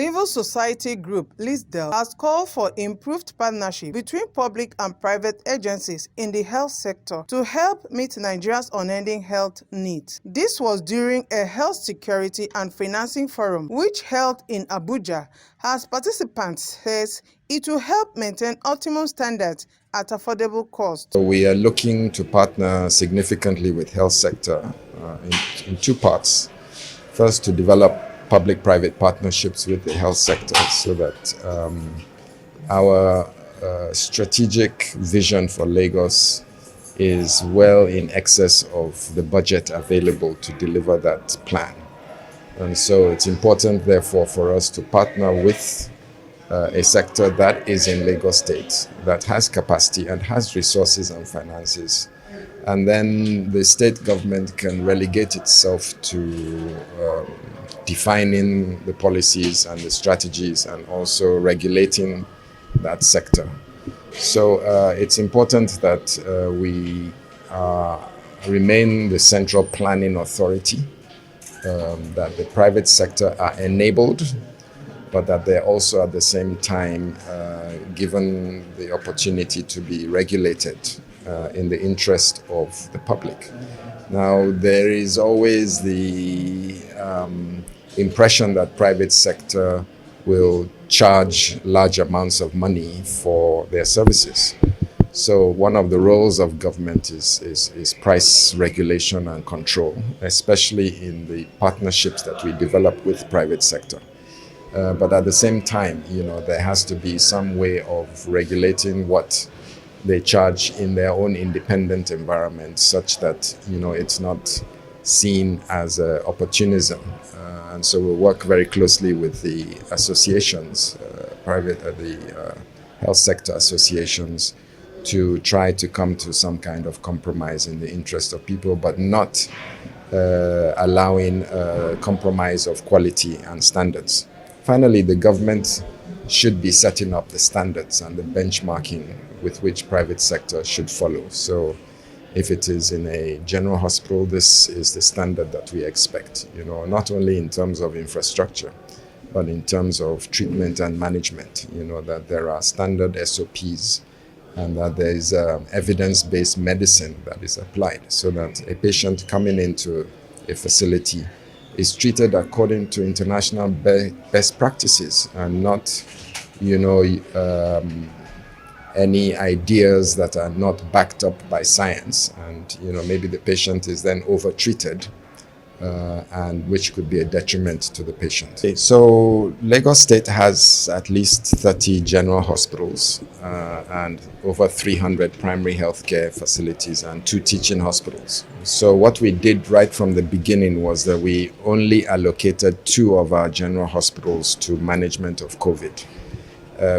Civil society group LISDEL has called for improved partnership between public and private agencies in the health sector to help meet Nigeria's unending health needs. This was during a health security and financing forum which held in Abuja. As participants says, it will help maintain optimum standards at affordable cost. We are looking to partner significantly with health sector in two parts. First, to develop public-private partnerships with the health sector so that our strategic vision for Lagos is well in excess of the budget available to deliver that plan. And so it's important, therefore, for us to partner with a sector that is in Lagos State, that has capacity and has resources and finances. And then the state government can relegate itself to defining the policies and the strategies and also regulating that sector. So it's important that we remain the central planning authority, that the private sector are enabled, but that they're also at the same time given the opportunity to be regulated in the interest of the public. Now, there is always the impression that private sector will charge large amounts of money for their services. So one of the roles of government is price regulation and control, especially in the partnerships that we develop with private sector. But at the same time, there has to be some way of regulating what they charge in their own independent environment, such that it's not seen as opportunism. And so we'll work very closely with the associations, the health sector associations, to try to come to some kind of compromise in the interest of people, but not allowing compromise of quality and standards. Finally, the government should be setting up the standards and the benchmarking with which private sector should follow. So if it is in a general hospital, this is the standard that we expect, not only in terms of infrastructure, but in terms of treatment and management, that there are standard SOPs and that there is evidence-based medicine that is applied so that a patient coming into a facility is treated according to international best practices and not, any ideas that are not backed up by science. And, maybe the patient is then over-treated, and which could be a detriment to the patient. So Lagos State has at least 30 general hospitals and over 300 primary health care facilities and 2 teaching hospitals. So what we did right from the beginning was that we only allocated 2 of our general hospitals to management of COVID.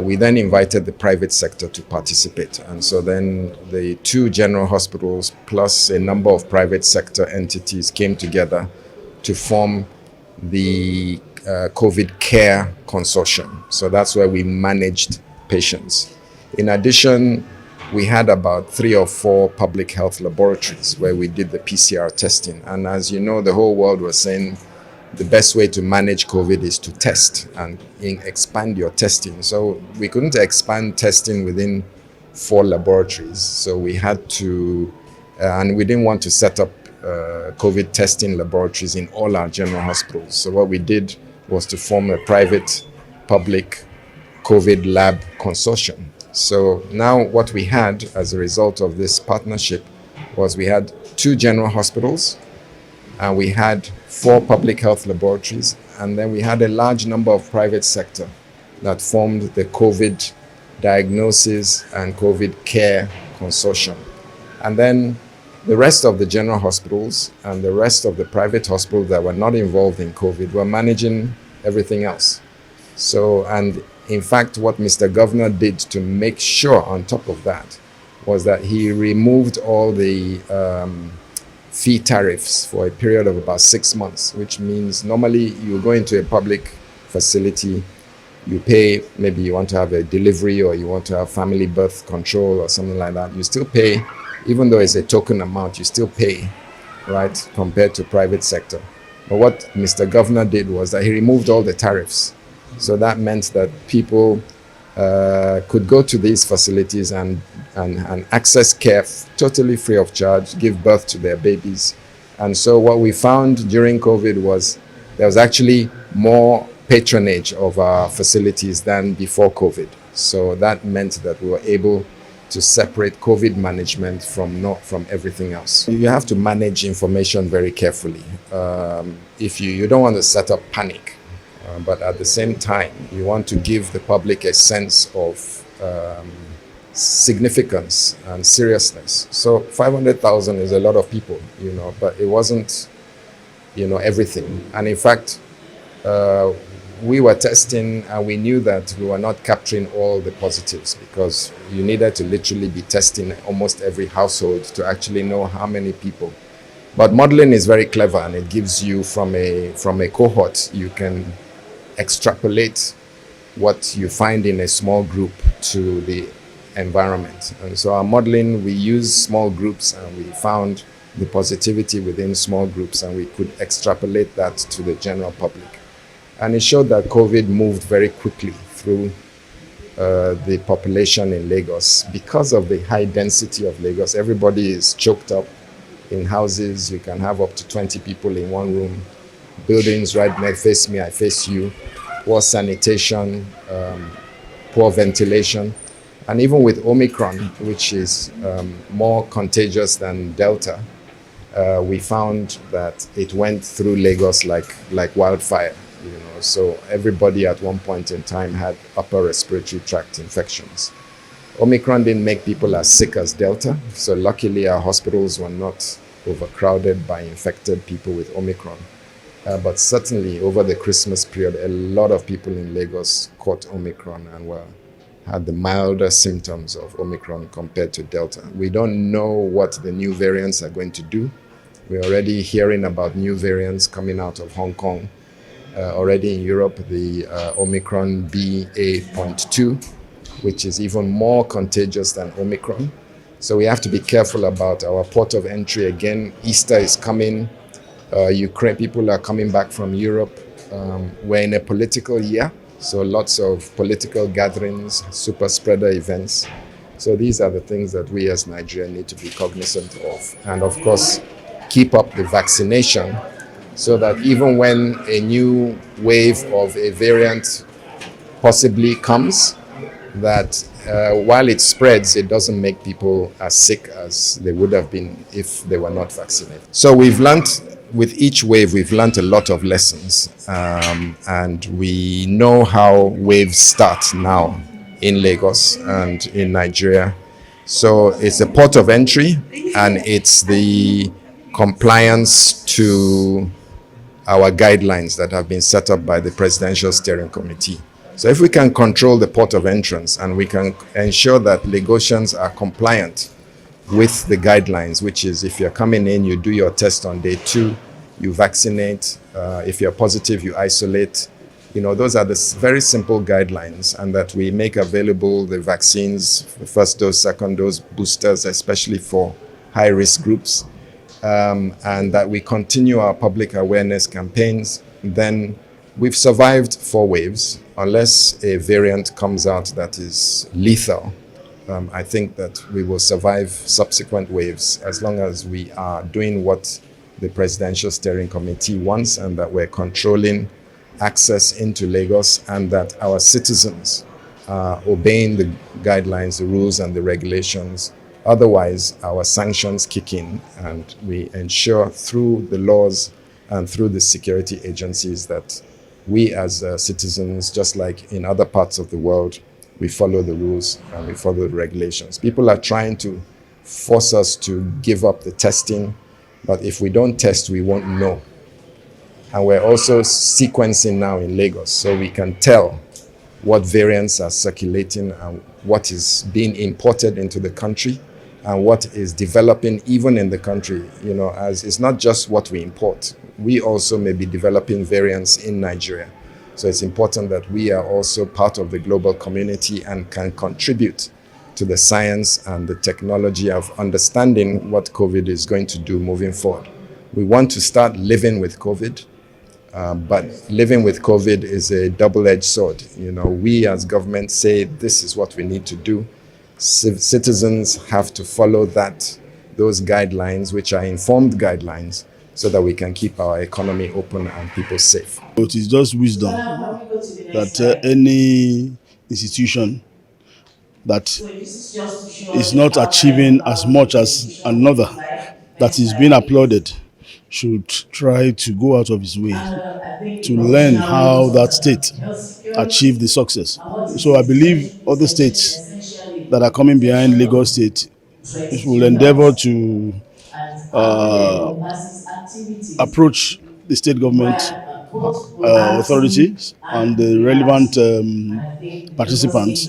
We then invited the private sector to participate. And so then the 2 general hospitals plus a number of private sector entities came together to form the COVID Care Consortium. So that's where we managed patients. In addition, we had about 3 or 4 public health laboratories where we did the PCR testing. And as you know, the whole world was saying the best way to manage COVID is to test and expand your testing. So we couldn't expand testing within 4 laboratories. So we had to, and we didn't want to set up COVID testing laboratories in all our general hospitals. So what we did was to form a private-public COVID lab consortium. So now what we had as a result of this partnership was we had 2 general hospitals, and we had 4 public health laboratories, and then we had a large number of private sector that formed the COVID diagnosis and COVID care consortium. And then the rest of the general hospitals and the rest of the private hospitals that were not involved in COVID were managing everything else. So, and in fact, what Mr. Governor did to make sure on top of that was that he removed all the fee tariffs for a period of about 6 months, which means normally you go into a public facility, you pay, maybe you want to have a delivery or you want to have family birth control or something like that, you still pay, even though it's a token amount, you still pay, right, compared to private sector. But what Mr. Governor did was that he removed all the tariffs. So that meant that people could go to these facilities and access care totally free of charge, give birth to their babies. And so what we found during COVID was there was actually more patronage of our facilities than before COVID. So that meant that we were able to separate COVID management from everything else. You have to manage information very carefully. If you don't want to set up panic, but at the same time, you want to give the public a sense of significance and seriousness. So 500,000 is a lot of people, but it wasn't, everything. And in fact, we were testing and we knew that we were not capturing all the positives because you needed to literally be testing almost every household to actually know how many people. But modeling is very clever and it gives you from a cohort, you can extrapolate what you find in a small group to the environment. And so our modeling, we use small groups and we found the positivity within small groups and we could extrapolate that to the general public. And it showed that COVID moved very quickly through the population in Lagos. Because of the high density of Lagos, everybody is choked up in houses. You can have up to 20 people in one room. Buildings right next, face me, I face you. Poor sanitation, poor ventilation. And even with Omicron, which is more contagious than Delta, we found that it went through Lagos like wildfire. So everybody at one point in time had upper respiratory tract infections. Omicron didn't make people as sick as Delta, so luckily our hospitals were not overcrowded by infected people with Omicron. But certainly over the Christmas period, a lot of people in Lagos caught Omicron and had the milder symptoms of Omicron compared to Delta. We don't know what the new variants are going to do. We're already hearing about new variants coming out of Hong Kong. Already in Europe, the Omicron BA.2, which is even more contagious than Omicron. So we have to be careful about our port of entry. Again, Easter is coming. Ukraine people are coming back from Europe. We're in a political year, so lots of political gatherings, super spreader events. So these are the things that we as Nigeria need to be cognizant of. And of course, keep up the vaccination so that even when a new wave of a variant possibly comes, that while it spreads, it doesn't make people as sick as they would have been if they were not vaccinated. So we've learned, with each wave, we've learned a lot of lessons, and we know how waves start now in Lagos and in Nigeria. So it's a port of entry, and it's the compliance to our guidelines that have been set up by the Presidential Steering Committee. So if we can control the port of entrance and we can ensure that Lagosians are compliant with the guidelines, which is if you're coming in, you do your test on day 2, you vaccinate. If you're positive, you isolate. Those are the very simple guidelines, and that we make available the vaccines, the first dose, second dose, boosters, especially for high-risk groups, and that we continue our public awareness campaigns, then we've survived 4 waves. Unless a variant comes out that is lethal, I think that we will survive subsequent waves as long as we are doing what the Presidential Steering Committee wants, and that we're controlling access into Lagos, and that our citizens are obeying the guidelines, the rules, and the regulations. Otherwise, our sanctions kick in, and we ensure through the laws and through the security agencies that we as citizens, just like in other parts of the world, we follow the rules and we follow the regulations. People are trying to force us to give up the testing, but if we don't test, we won't know. And we're also sequencing now in Lagos, so we can tell what variants are circulating and what is being imported into the country and what is developing even in the country. As it's not just what we import. We also may be developing variants in Nigeria. So it's important that we are also part of the global community and can contribute to the science and the technology of understanding what COVID is going to do moving forward. We want to start living with COVID. But living with COVID is a double-edged sword. We as government say this is what we need to do. Citizens have to follow those guidelines, which are informed guidelines, so that we can keep our economy open and people safe. It is just wisdom that any institution that is not achieving as much as another that is being applauded should try to go out of his way to learn how that state achieved the success. So I believe other states that are coming behind Lagos State will endeavor to approach the state government authorities and the relevant participants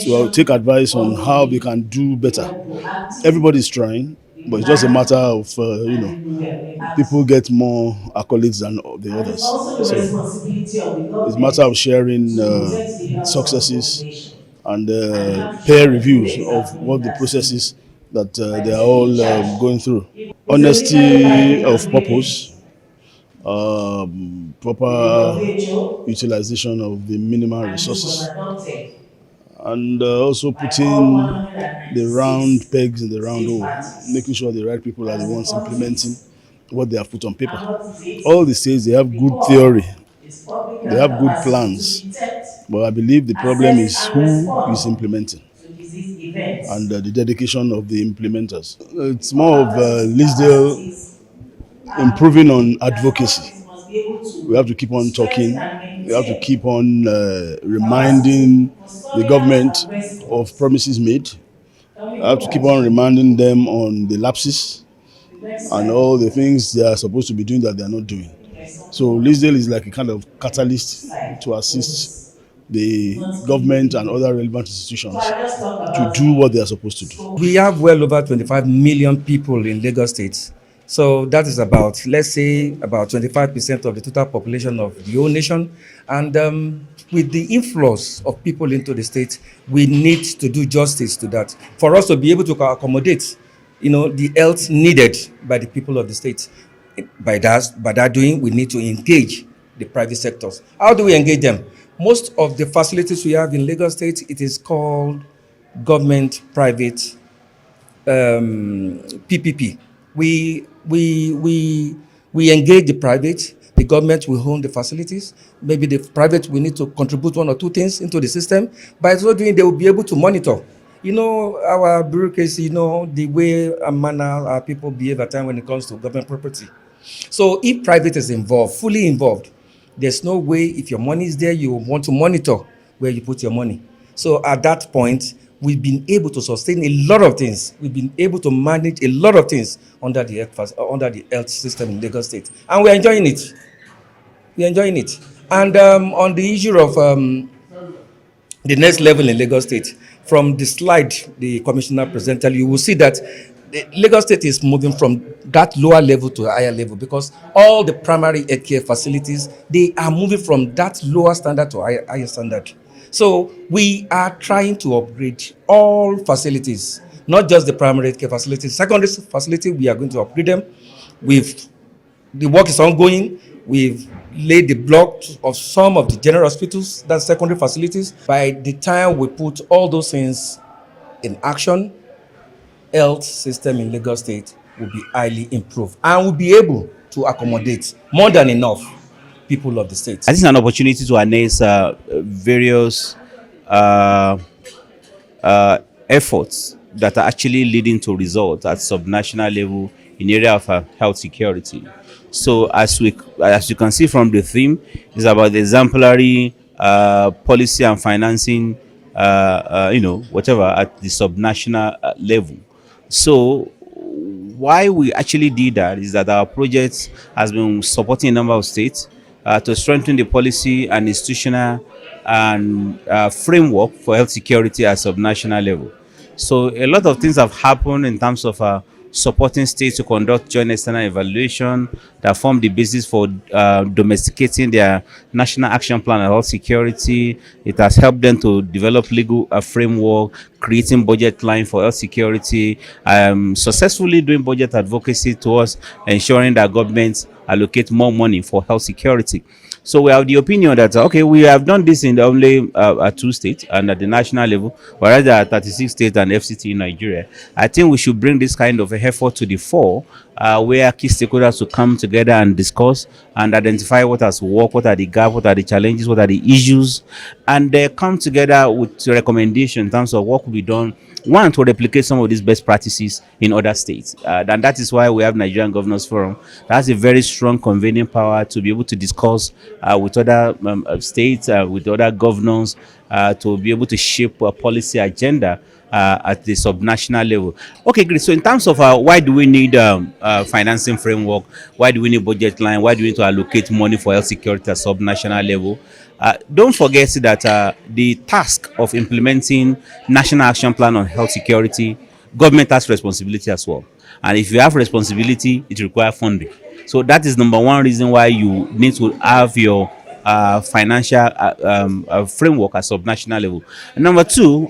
to take advice on how they can do better. Everybody is trying, but it's just a matter of people get more accolades than the others. So it's a matter of sharing successes and peer reviews of what the processes that they are all going through. Honesty of purpose, proper utilization of the minimal resources, and also putting the round pegs in the round hole, making sure the right people are the ones implementing what they have put on paper. All the states, they have good theory, they have good plans, but I believe the problem is who is implementing and the dedication of the implementers. It's more of LISDEL improving on advocacy. We have to keep on talking. We have to keep on reminding the government of promises made. We have to keep on reminding them on the lapses and all the things they are supposed to be doing that they are not doing. So LISDEL is like a kind of catalyst to assist the government and other relevant institutions to do what they are supposed to do. We have well over 25 million people in Lagos State. So that is about, let's say, about 25% of the total population of the whole nation. And with the influx of people into the state, we need to do justice to that for us to be able to accommodate, the health needed by the people of the state. By that doing, we need to engage the private sectors. How do we engage them? Most of the facilities we have in Lagos State, it is called government-private PPP. We engage the private. The government will own the facilities. Maybe the private will need to contribute one or two things into the system. By so doing, they will be able to monitor. Our bureaucracy, the way and manner our people behave at times when it comes to government property. So if private is involved, fully involved, there's no way if your money is there, you want to monitor where you put your money. So at that point, we've been able to sustain a lot of things. We've been able to manage a lot of things under the health system in Lagos State. And we're enjoying it. And on the issue of the next level in Lagos State, from the slide the commissioner presented, you will see that Lagos State is moving from that lower level to a higher level because all the primary healthcare facilities, they are moving from that lower standard to higher standard. So we are trying to upgrade all facilities, not just the primary healthcare facilities. Secondary facility, we are going to upgrade them. The work is ongoing. We've laid the block of some of the general hospitals, that's secondary facilities. By the time we put all those things in action, health system in Lagos State will be highly improved and will be able to accommodate more than enough people of the state. I think it's an opportunity to harness various efforts that are actually leading to results at subnational level in area of health security. So as you can see from the theme, it's about the exemplary policy and financing, whatever at the subnational level. So why we actually did that is that our project has been supporting a number of states to strengthen the policy and institutional and framework for health security at subnational level. So a lot of things have happened in terms of supporting states to conduct joint external evaluation that form the basis for domesticating their national action plan on health security. It has helped them to develop legal framework, creating budget line for health security, successfully doing budget advocacy towards ensuring that governments allocate more money for health security. So we have the opinion that okay, we have done this in only 2 states and at the national level, whereas there are 36 states and FCT in Nigeria. I think we should bring this kind of effort to the fore, where key stakeholders will come together and discuss and identify what has worked, what are the gaps, what are the challenges, what are the issues, and they come together with recommendations in terms of what could be done. One, to replicate some of these best practices in other states. And that is why we have Nigerian Governors Forum. That's a very strong convening power to be able to discuss with other states, with other governors, to be able to shape a policy agenda at the subnational level. Okay, great. So in terms of why do we need financing framework? Why do we need budget line? Why do we need to allocate money for health security at subnational level? Don't forget that the task of implementing national action plan on health security, government has responsibility as well. And if you have responsibility, it requires funding. So that is number one reason why you need to have your financial framework at subnational level. And number two,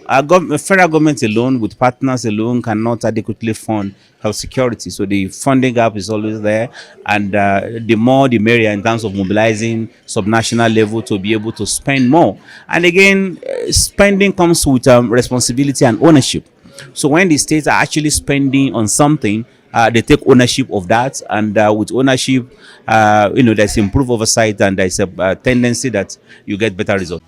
federal government alone with partners alone cannot adequately fund health security. So the funding gap is always there, and the more the merrier in terms of mobilizing subnational level to be able to spend more. And again, spending comes with responsibility and ownership. So when the states are actually spending on something, they take ownership of that, and with ownership, there's improved oversight, and there's a tendency that you get better results.